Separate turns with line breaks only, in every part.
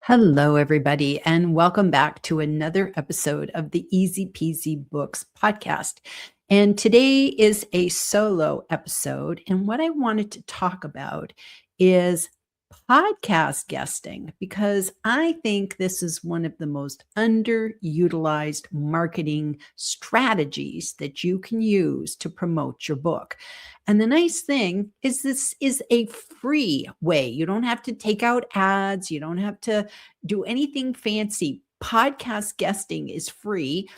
Hello, everybody, and welcome back to another episode of the Easy Peasy Books podcast. And today is a solo episode. And what I wanted to talk about is podcast guesting, because I think this is one of the most underutilized marketing strategies that you can use to promote your book. And the nice thing is this is a free way. You don't have to take out ads. You don't have to do anything fancy. Podcast guesting is free.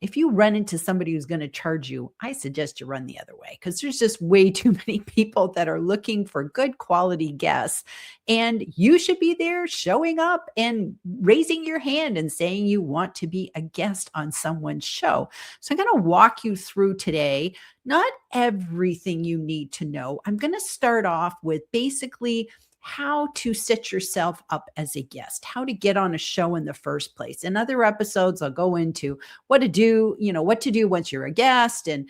If you run into somebody who's going to charge you, I suggest you run the other way, because there's just way too many people that are looking for good quality guests. And you should be there showing up and raising your hand and saying you want to be a guest on someone's show. So I'm going to walk you through today, not everything you need to know. I'm going to start off with basically how to set yourself up as a guest, how to get on a show in the first place. In other episodes, I'll go into what to do once you're a guest, and,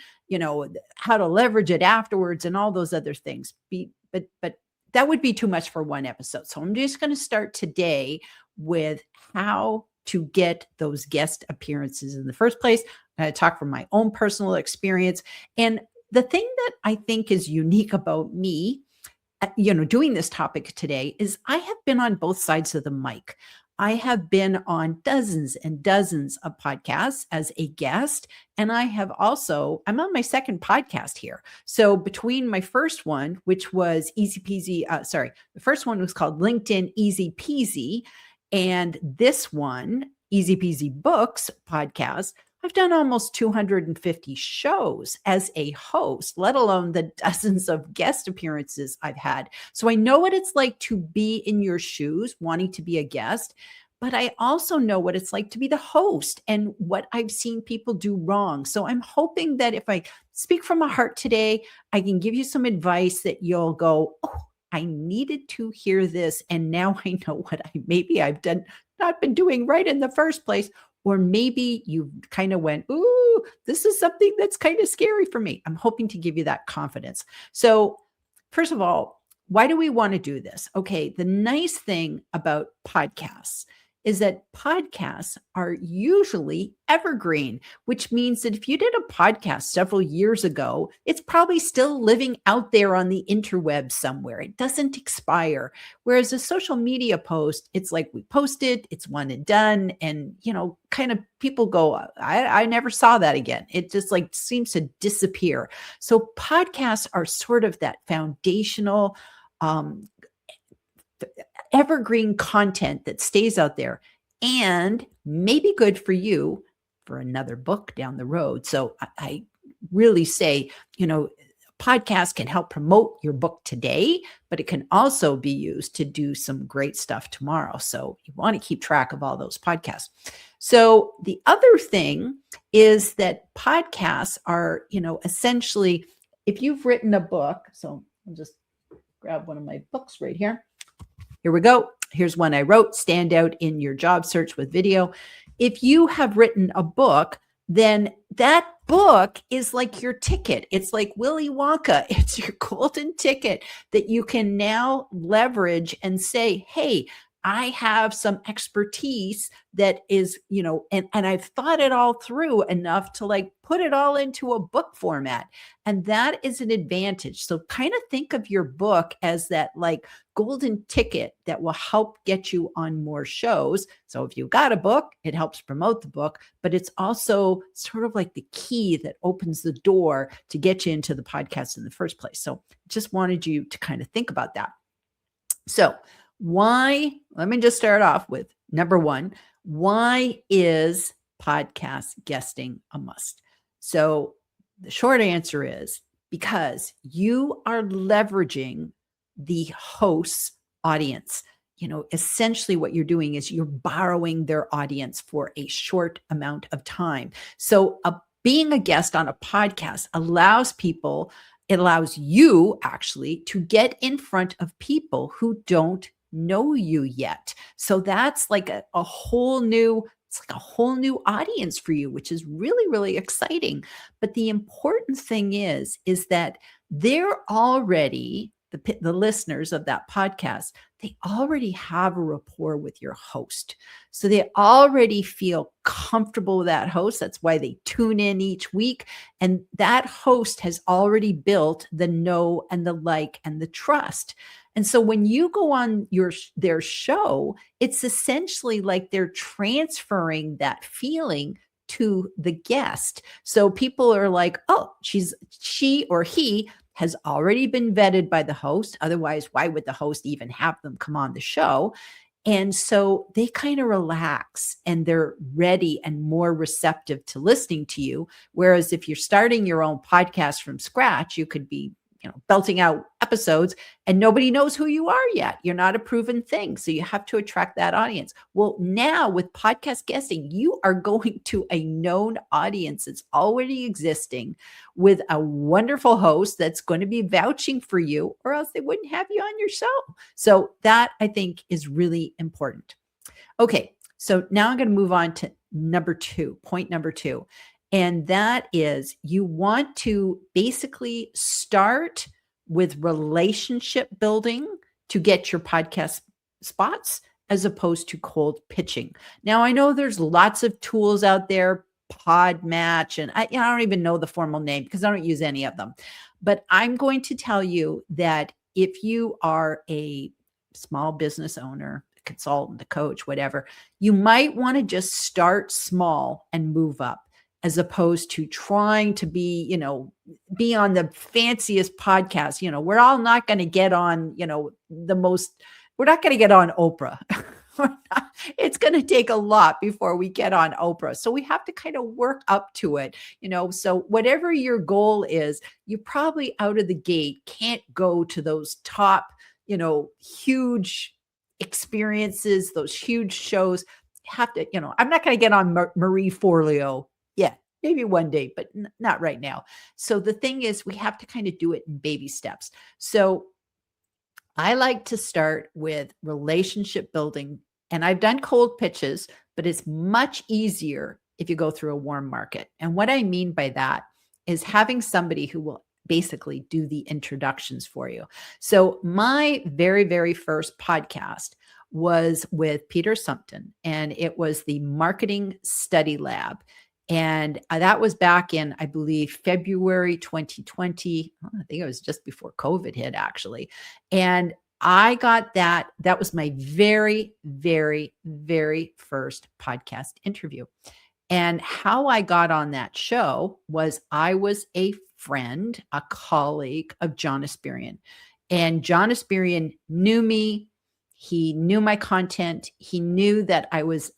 how to leverage it afterwards and all those other things. But that would be too much for one episode. So I'm just going to start today with how to get those guest appearances in the first place. I'm going to talk from my own personal experience. And the thing that I think is unique about me, doing this topic today, is I have been on both sides of the mic. I have been on dozens and dozens of podcasts as a guest. And I'm on my second podcast here. So between my first one, which was the first one was called LinkedIn Easy Peasy. And this one, Easy Peasy Books podcast, I've done almost 250 shows as a host, let alone the dozens of guest appearances I've had. So I know what it's like to be in your shoes, wanting to be a guest, but I also know what it's like to be the host and what I've seen people do wrong. So I'm hoping that if I speak from my heart today, I can give you some advice that you'll go, oh, I needed to hear this. And now I know what I've not been doing right in the first place. Or maybe you kind of went, ooh, this is something that's kind of scary for me. I'm hoping to give you that confidence. So first of all, why do we want to do this? Okay, the nice thing about podcasts is that podcasts are usually evergreen, which means that if you did a podcast several years ago, it's probably still living out there on the interweb somewhere. It doesn't expire. Whereas a social media post, it's like we posted, it's one and done. And, kind of people go, I never saw that again. It just like seems to disappear. So podcasts are sort of that foundational, evergreen content that stays out there and may be good for you for another book down the road. So I really say, podcast can help promote your book today, but it can also be used to do some great stuff tomorrow. So you want to keep track of all those podcasts. So the other thing is that podcasts are, essentially, if you've written a book, so I'll just grab one of my books right here. Here we go. Here's one I wrote, Stand Out in Your Job Search with Video. If you have written a book, then that book is like your ticket. It's like Willy Wonka. It's your golden ticket that you can now leverage and say, hey, I have some expertise that is, and I've thought it all through enough to like put it all into a book format. And that is an advantage. So kind of think of your book as that like golden ticket that will help get you on more shows. So if you've got a book, it helps promote the book, but it's also sort of like the key that opens the door to get you into the podcast in the first place. So just wanted you to kind of think about that. So let me just start off with number one. Why is podcast guesting a must? So the short answer is because you are leveraging the host's audience. Essentially what you're doing is you're borrowing their audience for a short amount of time. So being a guest on a podcast allows you actually to get in front of people who don't know you yet. So that's like a whole new audience for you, which is really, really exciting. But the important thing is that they're already the listeners of that podcast, they already have a rapport with your host. So they already feel comfortable with that host. That's why they tune in each week. And that host has already built the know and the like and the trust. And so when you go on their show, it's essentially like they're transferring that feeling to the guest. So people are like, oh, she or he has already been vetted by the host. Otherwise, why would the host even have them come on the show? And so they kind of relax and they're ready and more receptive to listening to you. Whereas if you're starting your own podcast from scratch, you could be, belting out episodes and nobody knows who you are yet. You're not a proven thing. So you have to attract that audience. Well, now with podcast guesting, you are going to a known audience that's already existing with a wonderful host that's going to be vouching for you, or else they wouldn't have you on your show. So that, I think, is really important. Okay. So now I'm going to move on to point number two. And that is, you want to basically start with relationship building to get your podcast spots as opposed to cold pitching. Now, I know there's lots of tools out there, Podmatch, and I don't even know the formal name because I don't use any of them. But I'm going to tell you that if you are a small business owner, a consultant, a coach, whatever, you might want to just start small and move up, as opposed to trying to be on the fanciest podcast. We're all not going to get on, we're not going to get on Oprah. It's going to take a lot before we get on Oprah. So we have to kind of work up to it, so whatever your goal is, you probably out of the gate can't go to those top, huge experiences, those huge shows. Have to, I'm not going to get on Marie Forleo. Yeah, maybe one day, but not right now. So the thing is, we have to kind of do it in baby steps. So I like to start with relationship building, and I've done cold pitches, but it's much easier if you go through a warm market. And what I mean by that is having somebody who will basically do the introductions for you. So my very, very first podcast was with Peter Sumpton, and it was the Marketing Study Lab. And that was back in, I believe, February 2020. I think it was just before COVID hit, actually. And I got that. That was my very, very, very first podcast interview. And how I got on that show was I was a friend, a colleague of John Asperian. And John Asperian knew me. He knew my content. He knew that I was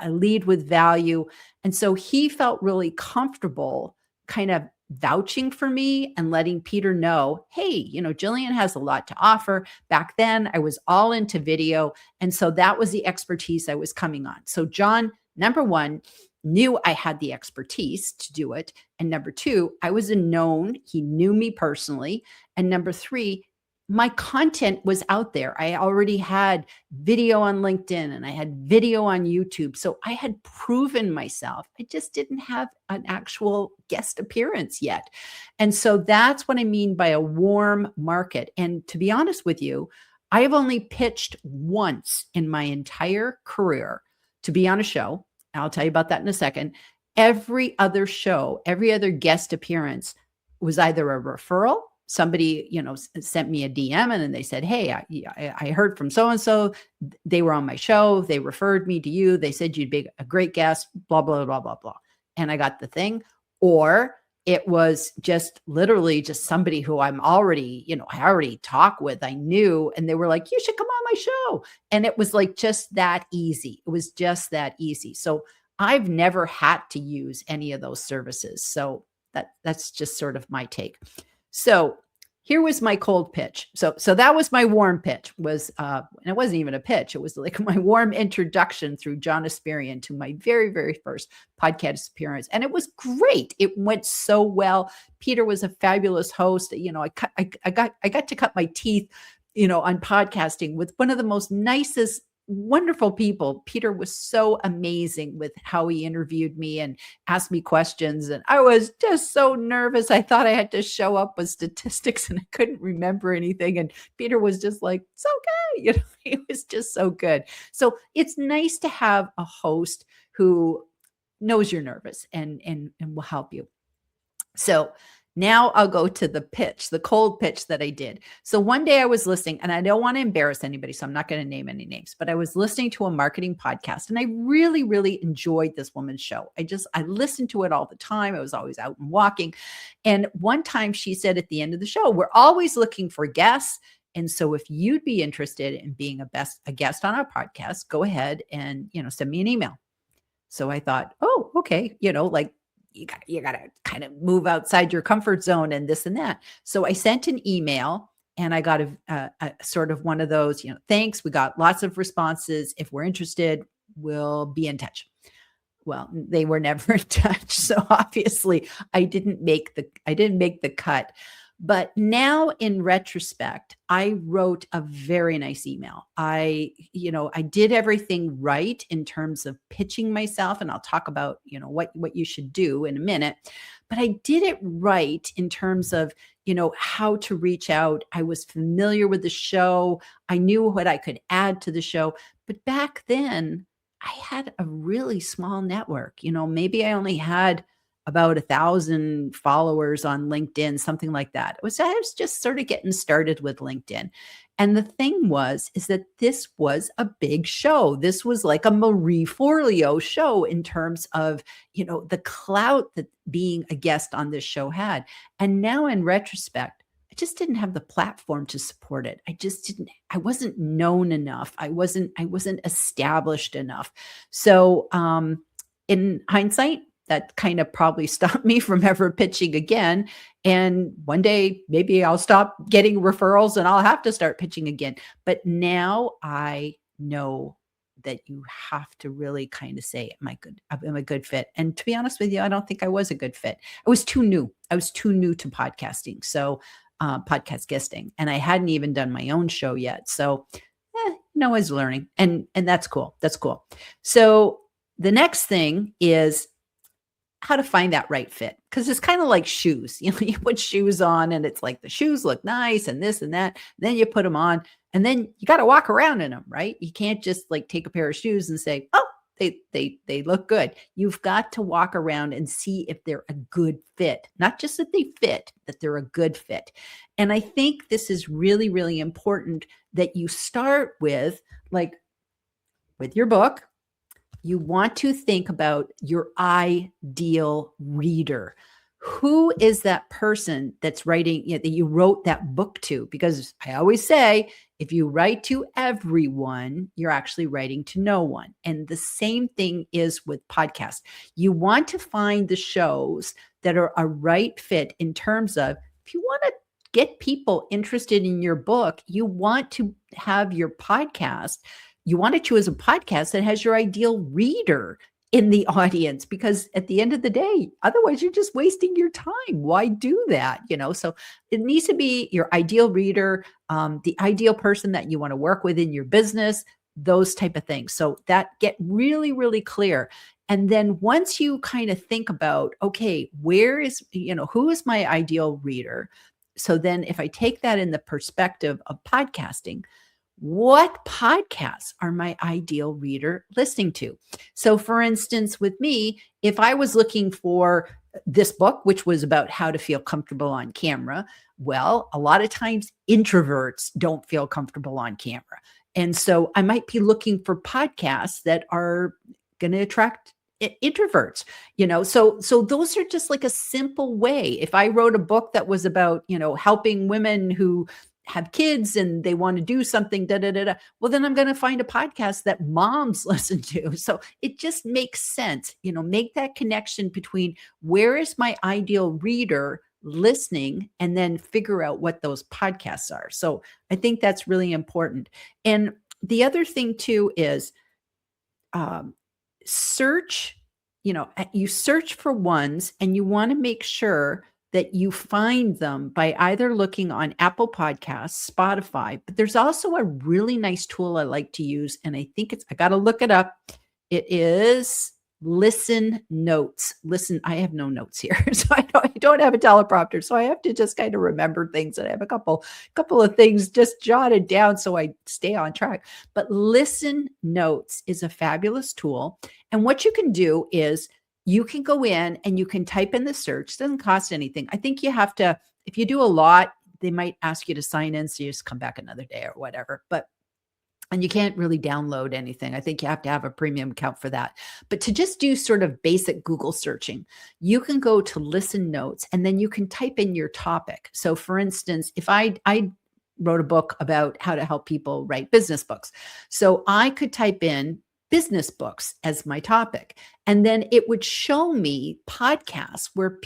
a lead with value. And so he felt really comfortable kind of vouching for me and letting Peter know, hey, Gillian has a lot to offer. Back then, I was all into video. And so that was the expertise I was coming on. So John, number one, knew I had the expertise to do it. And number two, I was a known. He knew me personally. And number three, my content was out there. I already had video on LinkedIn and I had video on YouTube. So I had proven myself. I just didn't have an actual guest appearance yet. And so that's what I mean by a warm market. And to be honest with you, I have only pitched once in my entire career to be on a show. I'll tell you about that in a second. Every other show, every other guest appearance was either a referral. Somebody, sent me a DM and then they said, hey, I heard from so-and-so. They were on my show. They referred me to you. They said you'd be a great guest, blah, blah, blah, blah, blah. And I got the thing. Or it was just literally just somebody who I'm already, I already talk with, I knew, and they were like, you should come on my show. And it was like just that easy. It was just that easy. So I've never had to use any of those services. So that's just sort of my take. So here was my cold pitch. So that was my warm pitch, and it wasn't even a pitch. It was like my warm introduction through John Asperian to my very, very first podcast appearance. And it was great. It went so well. Peter was a fabulous host. I got to cut my teeth, on podcasting with one of the most nicest wonderful people. Peter was so amazing with how he interviewed me and asked me questions. And I was just so nervous. I thought I had to show up with statistics and I couldn't remember anything. And Peter was just like, it's okay. He was just so good. So it's nice to have a host who knows you're nervous and will help you. So now I'll go to the pitch, the cold pitch that I did. So one day I was listening, and I don't want to embarrass anybody, so I'm not going to name any names, but I was listening to a marketing podcast and I really, really enjoyed this woman's show. I listened to it all the time. I was always out and walking. And one time she said at the end of the show, we're always looking for guests. And so if you'd be interested in being a guest on our podcast, go ahead and, send me an email. So I thought, oh, okay, like you got to kind of move outside your comfort zone and this and that. So I sent an email and I got a sort of one of those, thanks. We got lots of responses. If we're interested, we'll be in touch. Well, they were never in touch. So obviously I didn't make the cut. But now in retrospect, I wrote a very nice email. I did everything right in terms of pitching myself, and I'll talk about, what you should do in a minute. But I did it right in terms of, how to reach out. I was familiar with the show. I knew what I could add to the show. But back then, I had a really small network. Maybe I only had about 1,000 followers on LinkedIn, something like that. I was just sort of getting started with LinkedIn. And the thing is that this was a big show. This was like a Marie Forleo show in terms of, the clout that being a guest on this show had. And now in retrospect, I just didn't have the platform to support it. I wasn't known enough. I wasn't established enough. So in hindsight, that kind of probably stopped me from ever pitching again. And one day, maybe I'll stop getting referrals and I'll have to start pitching again. But now I know that you have to really kind of say, am I a good fit? And to be honest with you, I don't think I was a good fit. I was too new. I was too new to podcasting. So podcast guesting. And I hadn't even done my own show yet. So, I was learning and that's cool. That's cool. So the next thing is how to find that right fit. Because it's kind of like shoes. You put shoes on and it's like the shoes look nice and this and that. Then you put them on and then you got to walk around in them, right? You can't just like take a pair of shoes and say, oh, they look good. You've got to walk around and see if they're a good fit. Not just that they fit, that they're a good fit. And I think this is really, really important that you start with your book. You want to think about your ideal reader. Who is that person that's writing, that you wrote that book to? Because I always say, if you write to everyone, you're actually writing to no one. And the same thing is with podcasts. You want to find the shows that are a right fit in terms of, if you want to get people interested in your book, you want to have your podcast. You want to choose a podcast that has your ideal reader in the audience, because at the end of the day, otherwise you're just wasting your time. Why do that? So it needs to be your ideal reader, the ideal person that you want to work with in your business, those type of things. So that get really, really clear. And then once you kind of think about, okay, who is my ideal reader? So then if I take that in the perspective of podcasting, what podcasts are my ideal reader listening to? So for instance, with me, if I was looking for this book, which was about how to feel comfortable on camera, well, a lot of times introverts don't feel comfortable on camera. And so I might be looking for podcasts that are going to attract introverts, so those are just like a simple way. If I wrote a book that was about, helping women who have kids and they want to do something, well, then I'm going to find a podcast that moms listen to. So it just makes sense, make that connection between where is my ideal reader listening and then figure out what those podcasts are. So I think that's really important. And the other thing too is search, you search for ones and you want to make sure that you find them by either looking on Apple Podcasts, Spotify, but there's also a really nice tool I like to use. And I think I got to look it up. It is Listen Notes. Listen, I have no notes here. So I don't have a teleprompter. So I have to just kind of remember things. And I have a couple of things just jotted down so I stay on track. But Listen Notes is a fabulous tool. And what you can do is you can go in and you can type in the search. It doesn't cost anything. I think you have to, if you do a lot, they might ask you to sign in. So you just come back another day or whatever. And you can't really download anything. I think you have to have a premium account for that. But to just do sort of basic Google searching, you can go to Listen Notes and then you can type in your topic. So for instance, if I wrote a book about how to help people write business books. So I could type in business books as my topic. And then it would show me podcasts where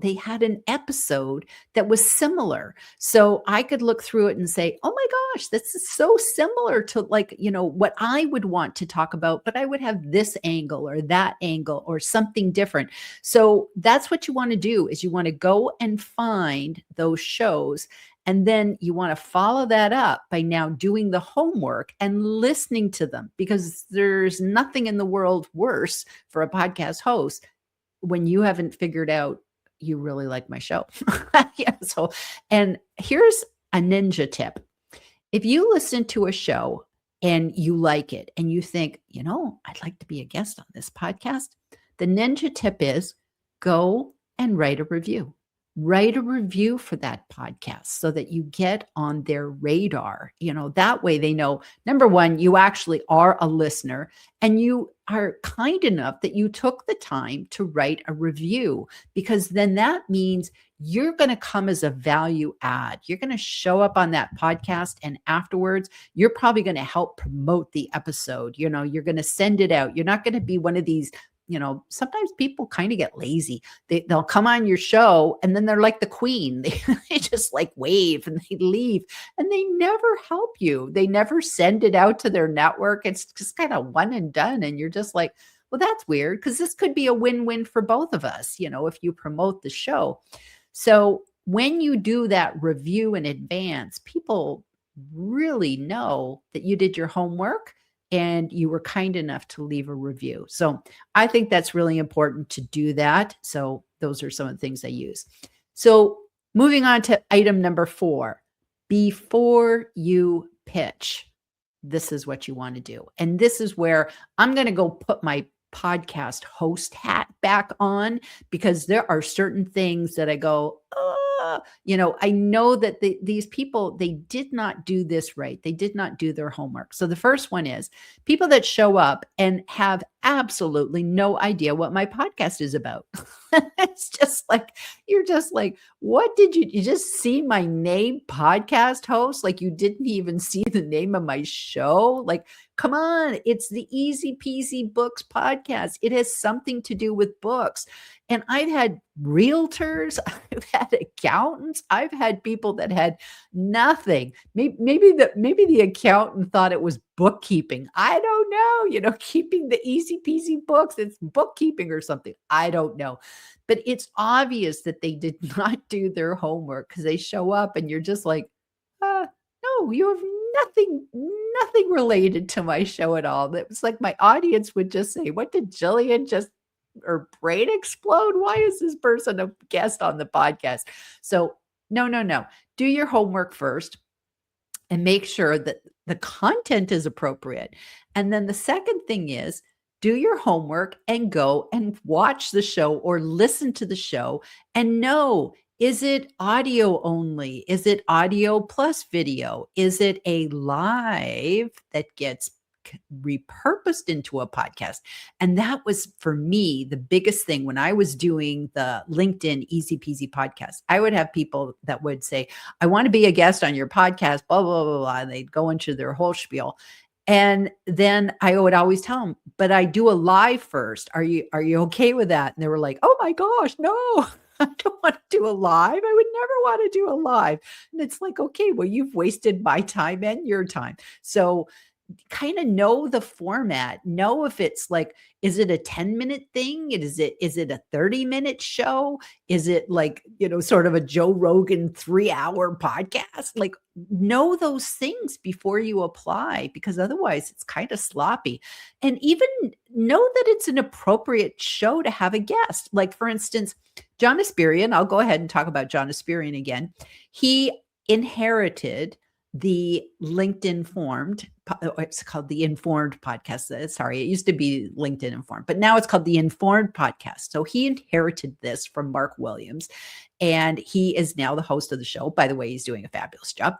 they had an episode that was similar. So I could look through it and say, oh my gosh, this is so similar to what I would want to talk about, but I would have this angle or that angle or something different. So that's what you want to do is you want to go and find those shows. And then you want to follow that up by now doing the homework and listening to them, because there's nothing in the world worse for a podcast host when you haven't figured out you really like my show. Yeah. So, and here's a ninja tip. If you listen to a show and you like it and you think, I'd like to be a guest on this podcast, the ninja tip is go and write a review. Write a review for that podcast so that you get on their radar. That way they know, number one, you actually are a listener and you are kind enough that you took the time to write a review, because then that means you're going to come as a value add. You're going to show up on that podcast, and afterwards, you're probably going to help promote the episode. You're going to send it out. You're not going to be one of these, sometimes people kind of get lazy. They'll come on your show and then they're like the queen. They just like wave and they leave and they never help you. They never send it out to their network. It's just kind of one and done. And you're just like, well, that's weird, because this could be a win-win for both of us, if you promote the show. So when you do that review in advance, people really know that you did your homework and you were kind enough to leave a review. So I think that's really important to do that. So those are some of the things I use. So moving on to item number 4, before you pitch, this is what you want to do. And this is where I'm going to go put my podcast host hat back on, because there are certain things that I go, I know that these people, they did not do this right. They did not do their homework. So the first one is people that show up and have absolutely no idea what my podcast is about. It's just like, you're just like, what did you just see my name, podcast host? Like you didn't even see the name of my show. Like, come on, it's the Easy Peasy Books podcast. It has something to do with books. And I've had realtors, I've had accountants, I've had people that had nothing. Maybe the accountant thought it was bookkeeping. I don't know, keeping the Easy Peasy books, it's bookkeeping or something. I don't know. But it's obvious that they did not do their homework, because they show up and you're just like, no, you have nothing related to my show at all. It was like my audience would just say, what did Gillian or brain explode? Why is this person a guest on the podcast? So no. Do your homework first and make sure that the content is appropriate. And then the second thing is, do your homework and go and watch the show or listen to the show and know, is it audio only? Is it audio plus video? Is it a live that gets repurposed into a podcast? And that was, for me, the biggest thing when I was doing the LinkedIn Easy Peasy podcast. I would have people that would say, I want to be a guest on your podcast, blah, blah, blah, blah. And they'd go into their whole spiel. And then I would always tell them, but I do a live first. Are you okay with that? And they were like, oh my gosh, no, I don't want to do a live. I would never want to do a live. And it's like, okay, well, you've wasted my time and your time. So kind of know the format, know if it's like, is it a 10-minute thing? Is it a 30-minute show? Is it like, sort of a Joe Rogan 3-hour podcast? Like, know those things before you apply, because otherwise it's kind of sloppy. And even know that it's an appropriate show to have a guest. Like, for instance, John Asperian, I'll go ahead and talk about John Asperian again. He inherited the LinkedIn Formed, it's called the Informed podcast. Sorry, it used to be LinkedIn Informed, but now it's called the Informed podcast. So he inherited this from Mark Williams, and he is now the host of the show. By the way, he's doing a fabulous job.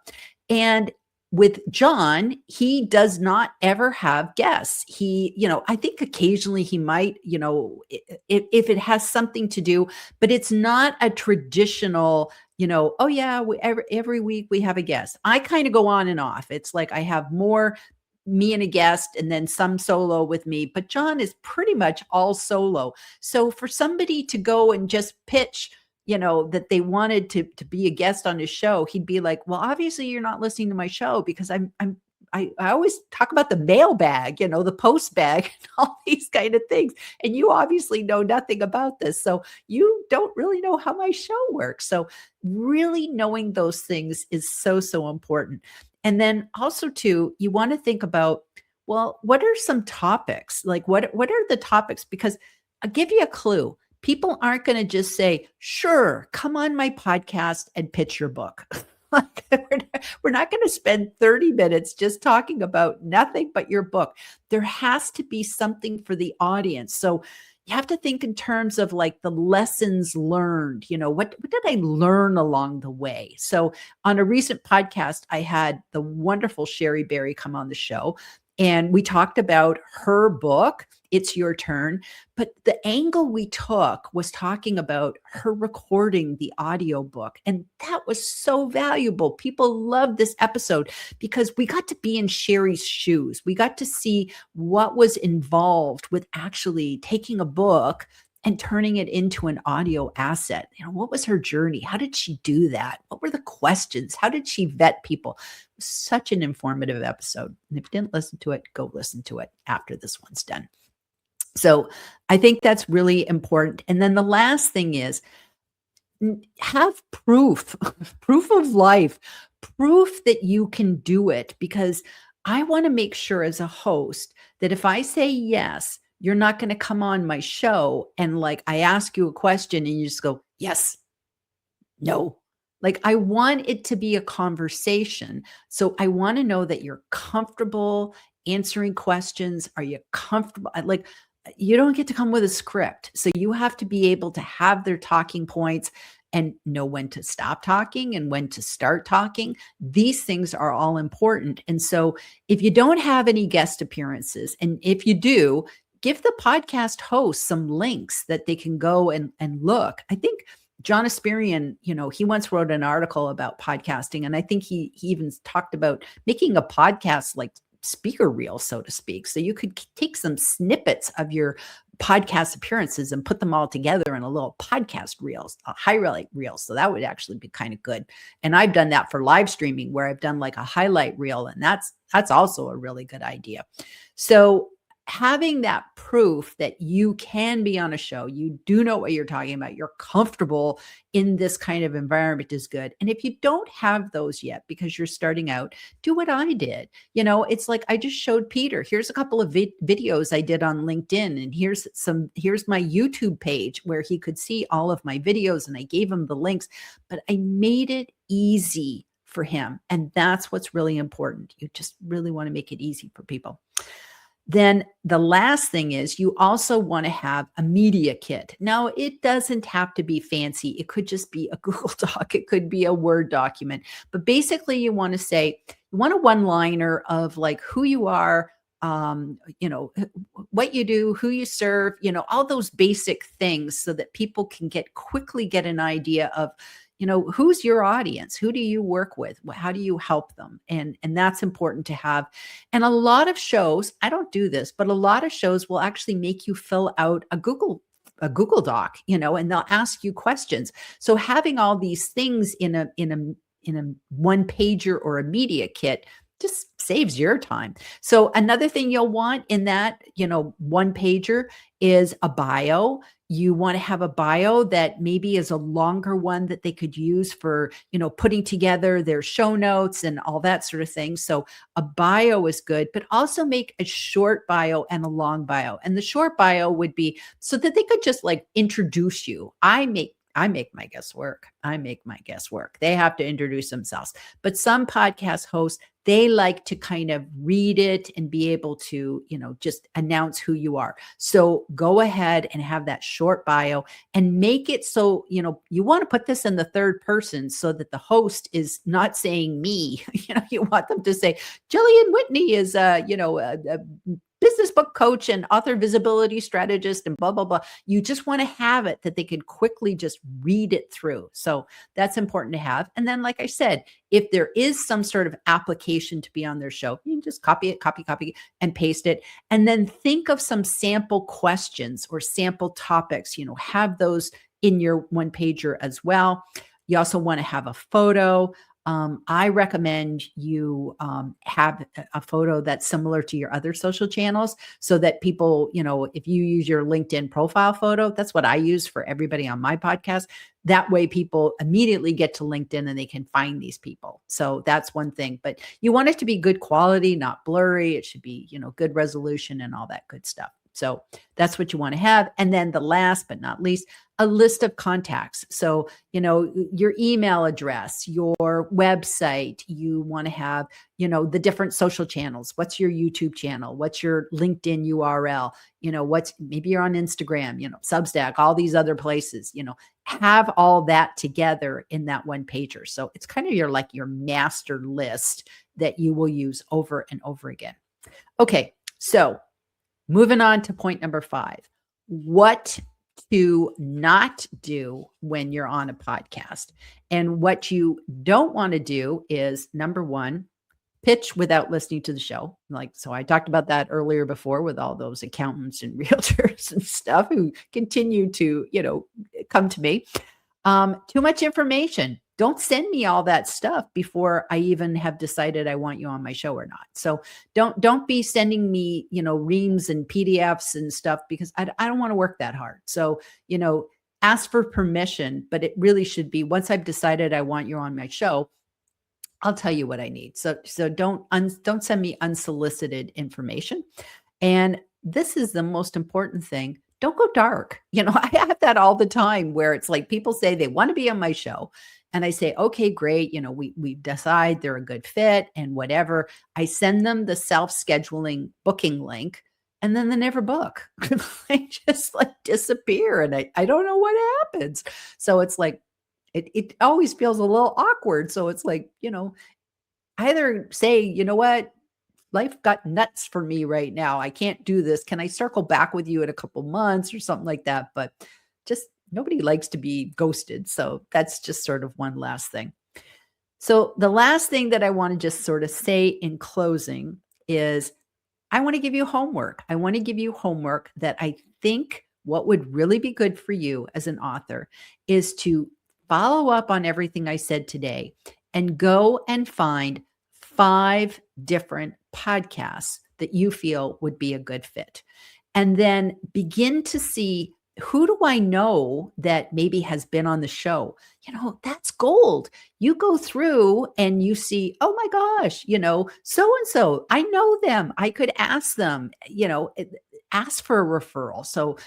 And with John, he does not ever have guests. I think occasionally he might, if it has something to do, but it's not a traditional, oh yeah, every week we have a guest. I kind of go on and off. It's like I have more me and a guest and then some solo with me, but John is pretty much all solo. So for somebody to go and just pitch, that they wanted to be a guest on his show, he'd be like, well, obviously you're not listening to my show, because I always talk about the mailbag, the post bag, and all these kind of things. And you obviously know nothing about this. So you don't really know how my show works. So really knowing those things is so, so important. And then also too, you want to think about, well, what are some topics? Like what are the topics? Because I'll give you a clue. People aren't going to just say, sure, come on my podcast and pitch your book. Like, we're not going to spend 30 minutes just talking about nothing but your book. There has to be something for the audience. So you have to think in terms of like the lessons learned. What did I learn along the way? So on a recent podcast, I had the wonderful Sherry Berry come on the show, and we talked about her book, It's Your Turn. But the angle we took was talking about her recording the audiobook. And that was so valuable. People loved this episode because we got to be in Sherry's shoes. We got to see what was involved with actually taking a book and turning it into an audio asset. What was her journey? How did she do that? What were the questions? How did she vet people? It was such an informative episode. And if you didn't listen to it, go listen to it after this one's done. So I think that's really important. And then the last thing is, have proof, proof of life, proof that you can do it, because I want to make sure as a host that if I say yes, you're not going to come on my show and like I ask you a question and you just go, yes, no. Like, I want it to be a conversation. So I want to know that you're comfortable answering questions. Are you comfortable? Like, you don't get to come with a script. So you have to be able to have their talking points and know when to stop talking and when to start talking. These things are all important. And so if you don't have any guest appearances, and if you do, give the podcast host some links that they can go and look. I think John Asperian, he once wrote an article about podcasting, and I think he even talked about making a podcast like speaker reel, so to speak. So you could take some snippets of your podcast appearances and put them all together in a little podcast reels, a highlight reel. So that would actually be kind of good. And I've done that for live streaming, where I've done like a highlight reel, and that's also a really good idea. So having that proof that you can be on a show, you do know what you're talking about, you're comfortable in this kind of environment is good. And if you don't have those yet because you're starting out, do what I did. It's like I just showed Peter, here's a couple of videos I did on LinkedIn, and here's my YouTube page where he could see all of my videos, and I gave him the links, but I made it easy for him. And that's what's really important. You just really want to make it easy for people. Then the last thing is you also want to have a media kit. Now, it doesn't have to be fancy. It could just be a Google Doc. It could be a Word document. But basically, you want to say, you want a one-liner of like who you are, what you do, who you serve, all those basic things, so that people can quickly get an idea of, who's your audience? Who do you work with? How do you help them? And that's important to have. And a lot of shows, I don't do this, but a lot of shows will actually make you fill out a Google Doc, and they'll ask you questions. So having all these things in a one pager or a media kit just saves your time. So another thing you'll want in that, one pager is a bio. You want to have a bio that maybe is a longer one that they could use for, putting together their show notes and all that sort of thing. So a bio is good, but also make a short bio and a long bio. And the short bio would be so that they could just like introduce you. I make my guests work. I make my guests work. They have to introduce themselves. But some podcast hosts, they like to kind of read it and be able to, just announce who you are. So go ahead and have that short bio and make it so, you want to put this in the third person so that the host is not saying me. You want them to say, Gillian Whitney is, a business book coach and author visibility strategist and blah, blah, blah. You just want to have it that they can quickly just read it through. So that's important to have. And then, like I said, if there is some sort of application to be on their show, you can just copy it, copy, and paste it. And then think of some sample questions or sample topics, have those in your one pager as well. You also want to have a photo. I recommend you have a photo that's similar to your other social channels so that people, if you use your LinkedIn profile photo, that's what I use for everybody on my podcast. That way people immediately get to LinkedIn and they can find these people. So that's one thing, but you want it to be good quality, not blurry. It should be, good resolution and all that good stuff. So that's what you want to have. And then the last but not least, a list of contacts. So, your email address, your website, you want to have, the different social channels. What's your YouTube channel? What's your LinkedIn URL? Maybe you're on Instagram, Substack, all these other places, have all that together in that one pager. So it's kind of your master list that you will use over and over again. Okay. So moving on to point number 5, what to not do when you're on a podcast. And what you don't want to do is, number 1, pitch without listening to the show. So I talked about that earlier before with all those accountants and realtors and stuff who continue to, come to me. Too much information. Don't send me all that stuff before I even have decided I want you on my show or not. So don't be sending me, reams and PDFs and stuff because I don't want to work that hard. So, ask for permission, but it really should be once I've decided I want you on my show, I'll tell you what I need. So don't send me unsolicited information. And this is the most important thing. Don't go dark. I have that all the time where it's like people say they want to be on my show. And I say, okay, great. We decide they're a good fit and whatever. I send them the self-scheduling booking link and then they never book. They just disappear. And I don't know what happens. So it's like, it always feels a little awkward. So it's like, either say, you know what? Life got nuts for me right now. I can't do this. Can I circle back with you in a couple months or something like that? But just nobody likes to be ghosted. So that's just sort of one last thing. So the last thing that I want to just sort of say in closing is I want to give you homework. I want to give you homework that I think what would really be good for you as an author is to follow up on everything I said today and go and find 5 different podcasts that you feel would be a good fit. And then begin to see, who do I know that maybe has been on the show? That's gold. You go through and you see, oh my gosh, so-and-so, I know them. I could ask them, ask for a referral. So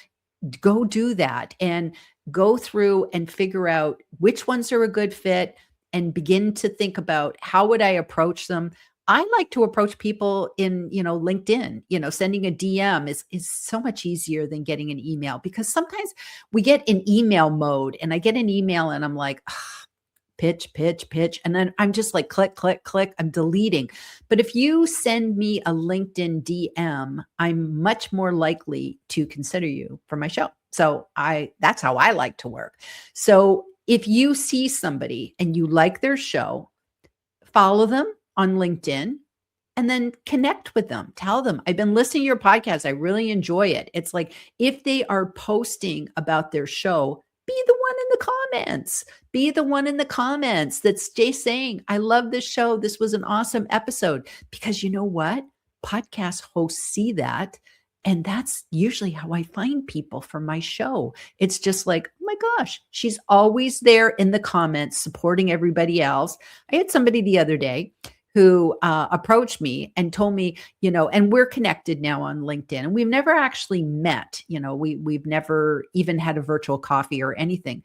go do that and go through and figure out which ones are a good fit and begin to think about how would I approach them. I like to approach people in, LinkedIn, sending a DM is so much easier than getting an email because sometimes we get in email mode and I get an email and I'm like, pitch, pitch, pitch. And then I'm just like, click, click, click, I'm deleting. But if you send me a LinkedIn DM, I'm much more likely to consider you for my show. So that's how I like to work. So if you see somebody and you like their show, follow them on LinkedIn and then connect with them. Tell them, I've been listening to your podcast. I really enjoy it. It's like if they are posting about their show, be the one in the comments. Be the one in the comments that's just saying, I love this show. This was an awesome episode. Because you know what? Podcast hosts see that. And that's usually how I find people for my show. It's just like, oh my gosh, she's always there in the comments supporting everybody else. I had somebody the other day who approached me and told me, and we're connected now on LinkedIn, and we've never actually met. We've never even had a virtual coffee or anything.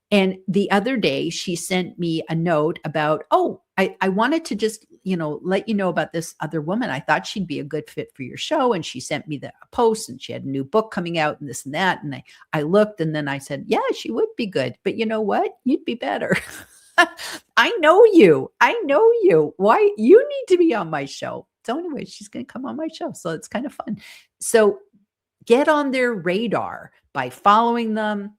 And the other day, she sent me a note about, oh, I wanted to just, let you know about this other woman. I thought she'd be a good fit for your show. And she sent me the post, and she had a new book coming out and this and that. And I looked, and then I said, yeah, she would be good. But you know what? You'd be better. I know you. I know you. Why? You need to be on my show. So anyway, she's going to come on my show. So it's kind of fun. So get on their radar by following them,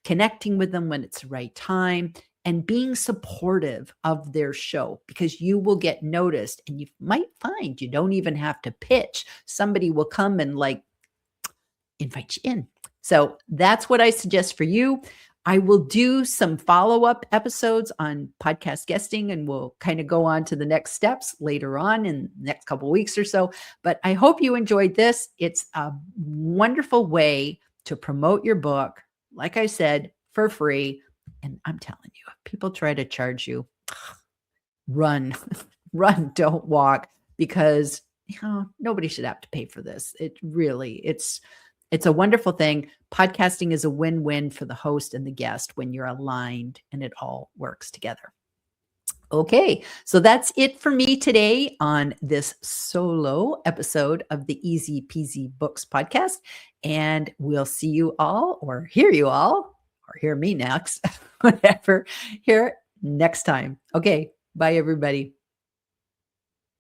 connecting with them when it's the right time, and being supportive of their show, because you will get noticed, and you might find you don't even have to pitch. Somebody will come and invite you in. So that's what I suggest for you. I will do some follow-up episodes on podcast guesting, and we'll kind of go on to the next steps later on in the next couple of weeks or so. But I hope you enjoyed this. It's a wonderful way to promote your book, like I said, for free. And I'm telling you, if people try to charge you, run, run, don't walk, because nobody should have to pay for this. It's a wonderful thing. Podcasting is a win-win for the host and the guest when you're aligned and it all works together. Okay, so that's it for me today on this solo episode of the Easy Peasy Books podcast. And we'll see you all, or hear you all, or hear me next, whatever, here next time. Okay, bye everybody.